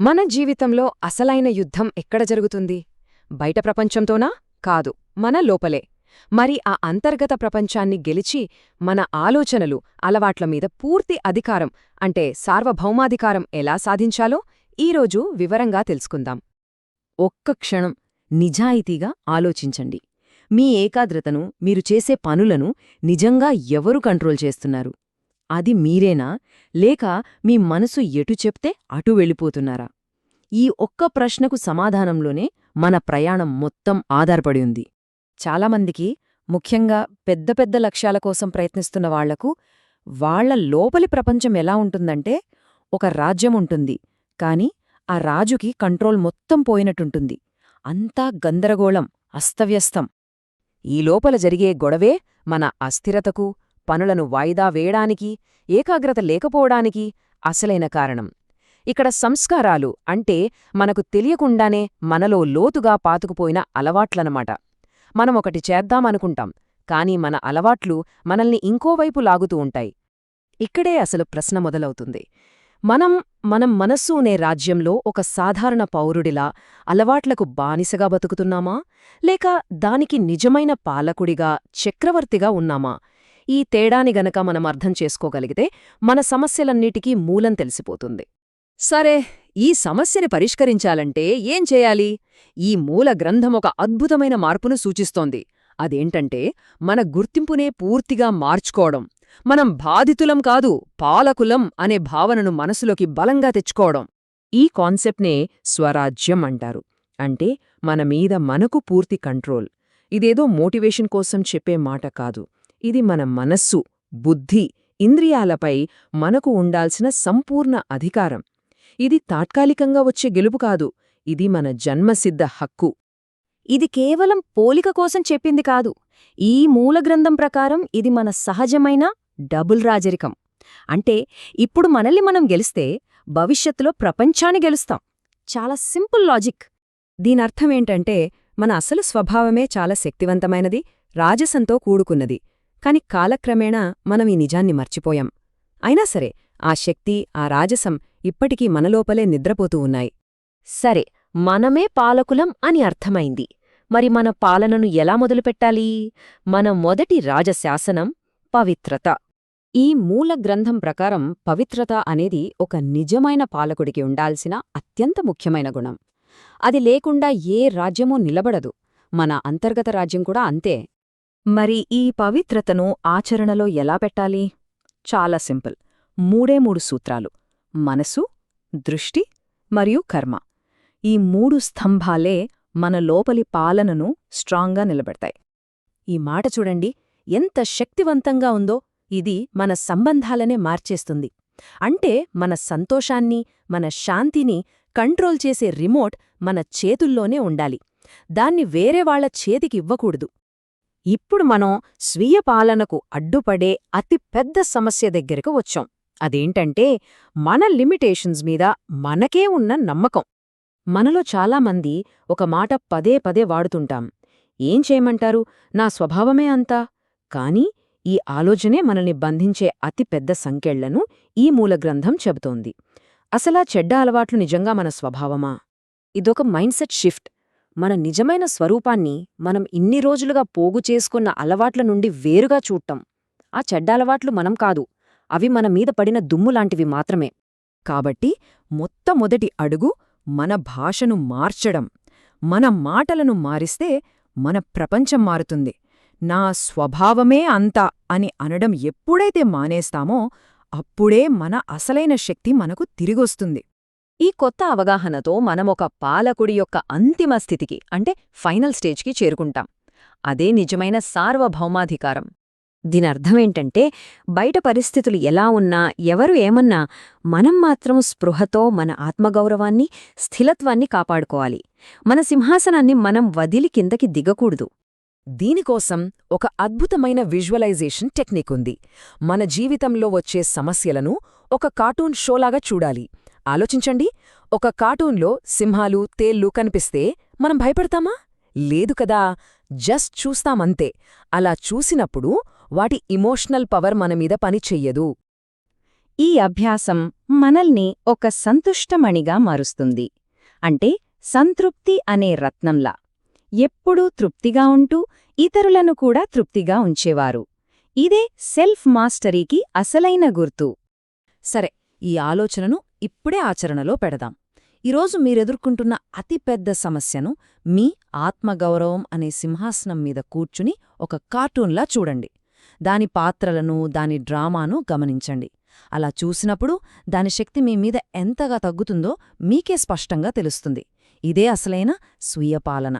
మన జీవితంలో అసలైన యుద్ధం ఎక్కడ జరుగుతుంది? బయట ప్రపంచంతోనా? కాదు, మన లోపలే. మరి ఆ అంతర్గత ప్రపంచాన్ని గెలిచి మన ఆలోచనలు, అలవాట్ల మీద పూర్తి అధికారం అంటే సార్వభౌమాధికారం ఎలా సాధించాలో ఈరోజు వివరంగా తెలుసుకుందాం. ఒక్క క్షణం నిజాయితీగా ఆలోచించండి. మీ ఏకాగ్రతను, మీరు చేసే పనులను నిజంగా ఎవరు కంట్రోల్ చేస్తున్నారు? అది మీరేనా, లేక మీ మనసు ఎటు చెప్తే అటు వెళ్ళిపోతున్నారా? ఈ ఒక్క ప్రశ్నకు సమాధానంలోనే మన ప్రయాణం మొత్తం ఆధారపడి ఉంది. చాలామందికి, ముఖ్యంగా పెద్ద పెద్ద లక్ష్యాల కోసం ప్రయత్నిస్తున్న వాళ్లకు, వాళ్ల లోపలి ప్రపంచం ఎలా ఉంటుందంటే, ఒక రాజ్యం ఉంటుంది, కాని ఆ రాజుకి కంట్రోల్ మొత్తం పోయినట్టుంటుంది. అంతా గందరగోళం, అస్తవ్యస్తం. ఈ లోపల జరిగే గొడవే మన అస్థిరతకు, పనులను వాయిదా వేయడానికి, ఏకాగ్రత లేకపోవడానికి అసలైన కారణం. ఇక్కడ సంస్కారాలు అంటే మనకు తెలియకుండానే మనలో లోతుగా పాతుకుపోయిన అలవాట్లనమాట. మనమొకటి చేద్దామనుకుంటాం, కానీ మన అలవాట్లు మనల్ని ఇంకోవైపు లాగుతూ ఉంటాయి. ఇక్కడే అసలు ప్రశ్న మొదలవుతుంది. మనం మనస్సు అనే రాజ్యంలో ఒక సాధారణ పౌరుడిలా అలవాట్లకు బానిసగా బతుకుతున్నామా, లేక దానికి నిజమైన పాలకుడిగా, చక్రవర్తిగా ఉన్నామా? ఈ తేడాని గనక మనం అర్థం చేసుకోగలిగితే మన సమస్యలన్నిటికీ మూలం తెలిసిపోతుంది. సరే, ఈ సమస్యని పరిష్కరించాలంటే ఏం చేయాలి? ఈ మూల గ్రంథం ఒక అద్భుతమైన మార్పును సూచిస్తోంది. అదేంటంటే, మన గుర్తింపునే పూర్తిగా మార్చుకోవడం. మనం బాధితులం కాదు, పాలకులం అనే భావనను మనసులోకి బలంగా తెచ్చుకోవడం. ఈ కాన్సెప్ట్నే స్వరాజ్యం అంటారు. అంటే మనమీద మనకు పూర్తి కంట్రోల్. ఇదేదో మోటివేషన్ కోసం చెప్పే మాట కాదు. ఇది మన మనస్సు, బుద్ధి, ఇంద్రియాలపై మనకు ఉండాల్సిన సంపూర్ణ అధికారం. ఇది తాత్కాలికంగా వచ్చే గెలుపు కాదు, ఇది మన జన్మసిద్ధ హక్కు. ఇది కేవలం పోలిక కోసం చెప్పింది కాదు. ఈ మూలగ్రంథం ప్రకారం ఇది మన సహజమైన డబుల్ రాజరికం. అంటే ఇప్పుడు మనల్ని మనం గెలిస్తే భవిష్యత్తులో ప్రపంచాన్ని గెలుస్తాం. చాలా సింపుల్ లాజిక్. దీనర్థమేంటంటే, మన అసలు స్వభావమే చాలా శక్తివంతమైనది, రాజసంతో కూడుకున్నది. కాని కాలక్రమేణా మనం ఈ నిజాన్ని మర్చిపోయాం. అయినా సరే, ఆ శక్తి, ఆ రాజసం ఇప్పటికీ మనలోపలే నిద్రపోతూ ఉన్నాయి. సరే, మనమే పాలకులం అని అర్థమైంది. మరి మన పాలనను ఎలా మొదలుపెట్టాలి? మన మొదటి రాజశాసనం పవిత్రత. ఈ మూల గ్రంథం ప్రకారం పవిత్రత అనేది ఒక నిజమైన పాలకుడికి ఉండాల్సిన అత్యంత ముఖ్యమైన గుణం. అది లేకుండా ఏ రాజ్యమూ నిలబడదు. మన అంతర్గత రాజ్యం కూడా అంతే. మరి ఈ పవిత్రతను ఆచరణలో ఎలా పెట్టాలి? చాలా సింపుల్. 3 సూత్రాలు: మనసు, దృష్టి మరియు కర్మ. ఈ 3 స్తంభాలే మన లోపలి పాలనను స్ట్రాంగ్గా నిలబెడతాయి. ఈ మాట చూడండి, ఎంత శక్తివంతంగా ఉందో. ఇది మన సంబంధాలనే మార్చేస్తుంది. అంటే మన సంతోషాన్ని, మన శాంతిని కంట్రోల్ చేసే రిమోట్ మన చేతుల్లోనే ఉండాలి. దాన్ని వేరేవాళ్ల చేతికివ్వకూడదు. ఇప్పుడు మనం స్వీయ పాలనకు అడ్డుపడే అతి పెద్ద సమస్య దగ్గరకు వచ్చాం. అదేంటంటే, మన లిమిటేషన్స్ మీద మనకే ఉన్న నమ్మకం. మనలో చాలామంది ఒక మాట పదే పదే వాడుతుంటాం: ఏం చేయమంటారు, నా స్వభావమే అంతా. కానీ ఈ ఆలోచనే మనల్ని బంధించే అతి పెద్ద సంకెళ్లను ఈ మూలగ్రంథం చెబుతోంది. అసలా చెడ్డ అలవాట్లు నిజంగా మన స్వభావమా? ఇదొక మైండ్సెట్ షిఫ్ట్. మన నిజమైన స్వరూపాన్ని మనం ఇన్ని రోజులుగా పోగు చేసుకున్న అలవాట్ల నుండి వేరుగా చూడటం. ఆ చెడ్డ అలవాట్లు మనం కాదు, అవి మన మీద పడిన దుమ్ములాంటివి మాత్రమే. కాబట్టి మొట్టమొదటి అడుగు మన భాషను మార్చడం. మన మాటలను మారిస్తే మన ప్రపంచం మారుతుంది. నా స్వభావమే అంతా అని అనడం ఎప్పుడైతే మానేస్తామో అప్పుడే మన అసలైన శక్తి మనకు తిరిగొస్తుంది. ఈ కొత్త అవగాహనతో మనమొక పాలకుడి యొక్క అంతిమ స్థితికి అంటే ఫైనల్ స్టేజ్కి చేరుకుంటాం. అదే నిజమైన సార్వభౌమాధికారం. దీనర్థమేంటంటే, బయట పరిస్థితులు ఎలా ఉన్నా, ఎవరు ఏమన్నా, మనం మాత్రం స్పృహతో మన ఆత్మగౌరవాన్ని, స్థిరత్వాన్ని కాపాడుకోవాలి. మన సింహాసనాన్ని మనం వదిలి కిందకి దిగకూడదు. దీనికోసం ఒక అద్భుతమైన విజువలైజేషన్ టెక్నిక్ ఉంది. మన జీవితంలో వచ్చే సమస్యలను ఒక కార్టూన్ షోలాగా చూడాలి. ఆలోచించండి, ఒక కార్టూన్లో సింహాలు, తేళ్లు కనిపిస్తే మనం భయపడతామా? లేదు కదా, జస్ట్ చూస్తామంతే. అలా చూసినప్పుడు వాటి ఇమోషనల్ పవర్ మనమీద పనిచెయ్యదు. ఈ అభ్యాసం మనల్ని ఒక సంతుష్టమణిగా మారుస్తుంది. అంటే సంతృప్తి అనే రత్నంలా ఎప్పుడూ తృప్తిగా ఉంటూ ఇతరులను కూడా తృప్తిగా ఉంచేవారు. ఇదే సెల్ఫ్ మాస్టరీకి అసలైన గుర్తు. సరే, ఈ ఆలోచనను ఇప్పుడే ఆచరణలో పెడదాం. ఈరోజు మీరెదుర్కొంటున్న అతిపెద్ద సమస్యను మీ ఆత్మగౌరవం అనే సింహాసనం మీద కూర్చుని ఒక కార్టూన్లా చూడండి. దాని పాత్రలను, దాని డ్రామాను గమనించండి. అలా చూసినప్పుడు దాని శక్తి మీ మీద ఎంతగా తగ్గుతుందో మీకే స్పష్టంగా తెలుస్తుంది. ఇదే అసలైన స్వీయ పాలన.